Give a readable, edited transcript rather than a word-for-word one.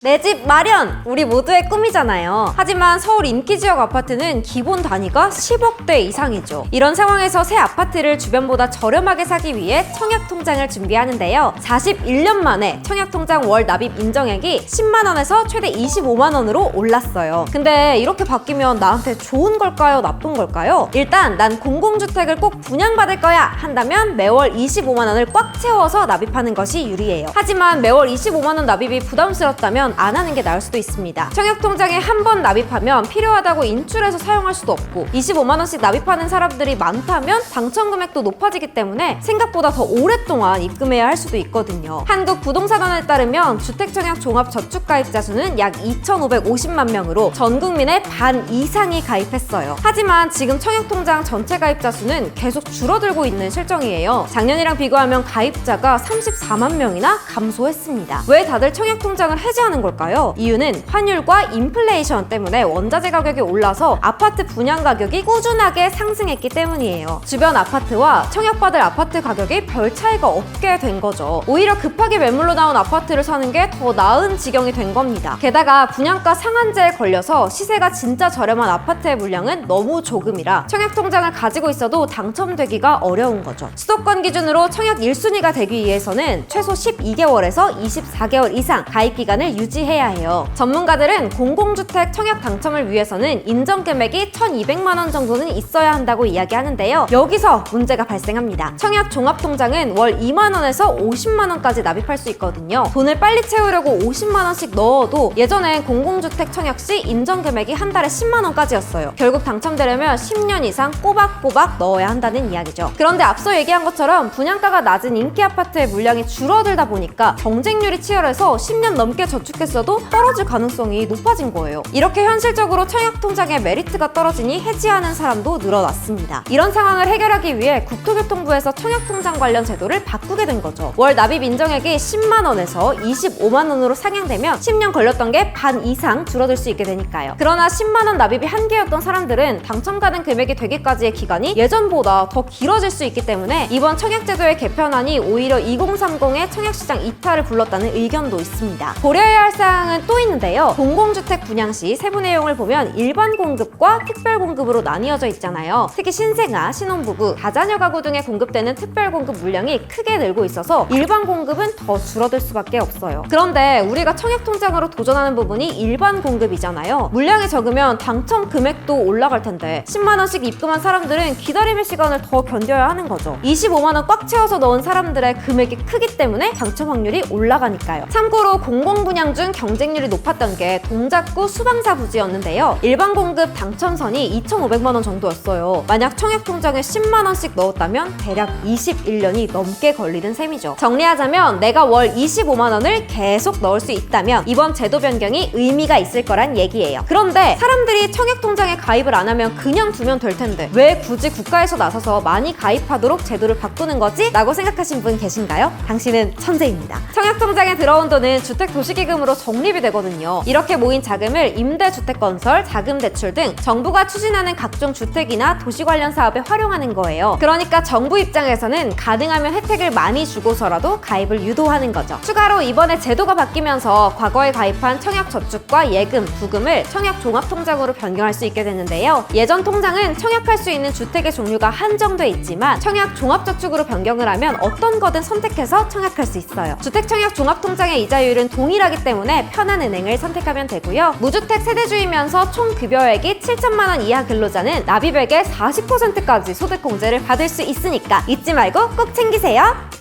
내 집 마련! 우리 모두의 꿈이잖아요. 하지만 서울 인기지역 아파트는 기본 단위가 10억대 이상이죠. 이런 상황에서 새 아파트를 주변보다 저렴하게 사기 위해 청약통장을 준비하는데요. 41년 만에 청약통장 월 납입 인정액이 10만원에서 최대 25만원으로 올랐어요. 근데 이렇게 바뀌면 나한테 좋은 걸까요? 나쁜 걸까요? 일단 난 공공주택을 꼭 분양받을 거야 한다면 매월 25만원을 꽉 채워서 납입하는 것이 유리해요. 하지만 매월 25만원 납입이 부담스럽다면 안 하는 게 나을 수도 있습니다. 청약통장에 한 번 납입하면 필요하다고 인출해서 사용할 수도 없고 25만원씩 납입하는 사람들이 많다면 당첨 금액도 높아지기 때문에 생각보다 더 오랫동안 입금해야 할 수도 있거든요. 한국부동산원에 따르면 주택청약 종합저축가입자 수는 약 2,550만 명으로 전 국민의 반 이상이 가입했어요. 하지만 지금 청약통장 전체 가입자 수는 계속 줄어들고 있는 실정이에요. 작년이랑 비교하면 가입자가 34만 명이나 감소했습니다. 왜 다들 청약통장을 해지하는 걸까요? 이유는 환율과 인플레이션 때문에 원자재 가격이 올라서 아파트 분양 가격이 꾸준하게 상승했기 때문이에요. 주변 아파트와 청약받을 아파트 가격이 별 차이가 없게 된 거죠. 오히려 급하게 매물로 나온 아파트를 사는 게 더 나은 지경이 된 겁니다. 게다가 분양가 상한제에 걸려서 시세가 진짜 저렴한 아파트의 물량은 너무 조금이라 청약통장을 가지고 있어도 당첨되기가 어려운 거죠. 수도권 기준으로 청약 1순위가 되기 위해서는 최소 12개월에서 24개월 이상 가입 기간을 유지해야 해요. 전문가들은 공공주택 청약 당첨을 위해서는 인정 금액이 1,200만 원 정도는 있어야 한다고 이야기하는데요. 여기서 문제가 발생합니다. 청약 종합통장은 월 2만 원에서 50만 원까지 납입할 수 있거든요. 돈을 빨리 채우려고 50만 원씩 넣어도 예전엔 공공주택 청약 시 인정 금액이 한 달에 10만 원까지였어요. 결국 당첨되려면 10년 이상 꼬박꼬박 넣어야 한다는 이야기죠. 그런데 앞서 얘기한 것처럼 분양가가 낮은 인기 아파트의 물량이 줄어들다 보니까 경쟁률이 치열해서 10년 넘게 저축했어도 떨어질 가능성이 높아진 거예요. 이렇게 현실적으로 청약통장의 메리트가 떨어지니 해지하는 사람도 늘어났습니다. 이런 상황을 해결하기 위해 국토교통부에서 청약통장 관련 제도를 바꾸게 된 거죠. 월 납입 인정액이 10만 원에서 25만 원으로 상향되면 10년 걸렸던 게 반 이상 줄어들 수 있게 되니까요. 그러나 10만 원 납입이 한계였던 사람들은 당첨 가능 금액이 되기까지의 기간이 예전보다 더 길어질 수 있기 때문에 이번 청약제도의 개편안이 오히려 2030의 청약시장 이탈을 불렀다는 의견도 있습니다. 고려해야 할 사항은 또 있는데요. 공공주택 분양 시 세부 내용을 보면 일반 공급과 특별 공급으로 나뉘어져 있잖아요. 특히 신생아, 신혼부부, 다자녀 가구 등에 공급되는 특별 공급 물량이 크게 늘고 있어서 일반 공급은 더 줄어들 수밖에 없어요. 그런데 우리가 청약통장으로 도전하는 부분이 일반 공급이잖아요. 물량이 적으면 당첨 금액도 올라갈 텐데 10만 원씩 입금한 사람들은 기다림의 시간을 더 견뎌야 하는 거죠. 25만 원 꽉 채워서 넣은 사람들의 금액이 크기 때문에 당첨 확률이 올라가니까요. 참고로 공공분양 중 경쟁률이 높았던 게 동작구 수방사 부지였는데요. 일반 공급 당첨선이 2,500만 원 정도였어요. 만약 청약통장에 10만 원씩 넣었다면 대략 21년이 넘게 걸리는 셈이죠. 정리하자면 내가 월 25만 원을 계속 넣을 수 있다면 이번 제도 변경이 의미가 있을 거란 얘기예요. 그런데 사람들이 청약통장에 가입을 안 하면 그냥 두면 될 텐데 왜 굳이 국가에서 나서서 많이 가입하도록 제도를 바꾸는 거지? 라고 생각하신 분 계신가요? 당신은 천재입니다. 청약통장에 들어온 돈은 주택도시기금으로 적립이 되거든요. 이렇게 모인 자금을 임대주택건설, 자금대출 등 정부가 추진하는 각종 주택이나 도시 관련 사업에 활용하는 거예요. 그러니까 정부 입장에서는 가능하면 혜택을 많이 주고서라도 가입을 유도하는 거죠. 추가로 이번에 제도가 바뀌면서 과거에 가입한 청약저축과 예금, 부금을 청약종합통장으로 변경할 수 있게 됐는데요. 예전 통장은 청약할 수 있는 주택의 종류가 한정돼 있지만 청약종합저축으로 변경을 하면 어떤 거든 선택해서 청약할 수 있어요. 주택청약종합통장의 이자율은 동일하기 때문에 편한 은행을 선택하면 되고요. 무주택 세대주이면서 총 급여액이 7천만 원 이하 근로자는 납입액의 40%까지 소득공제를 받을 수 있으니까 잊지 말고 꼭 챙기세요.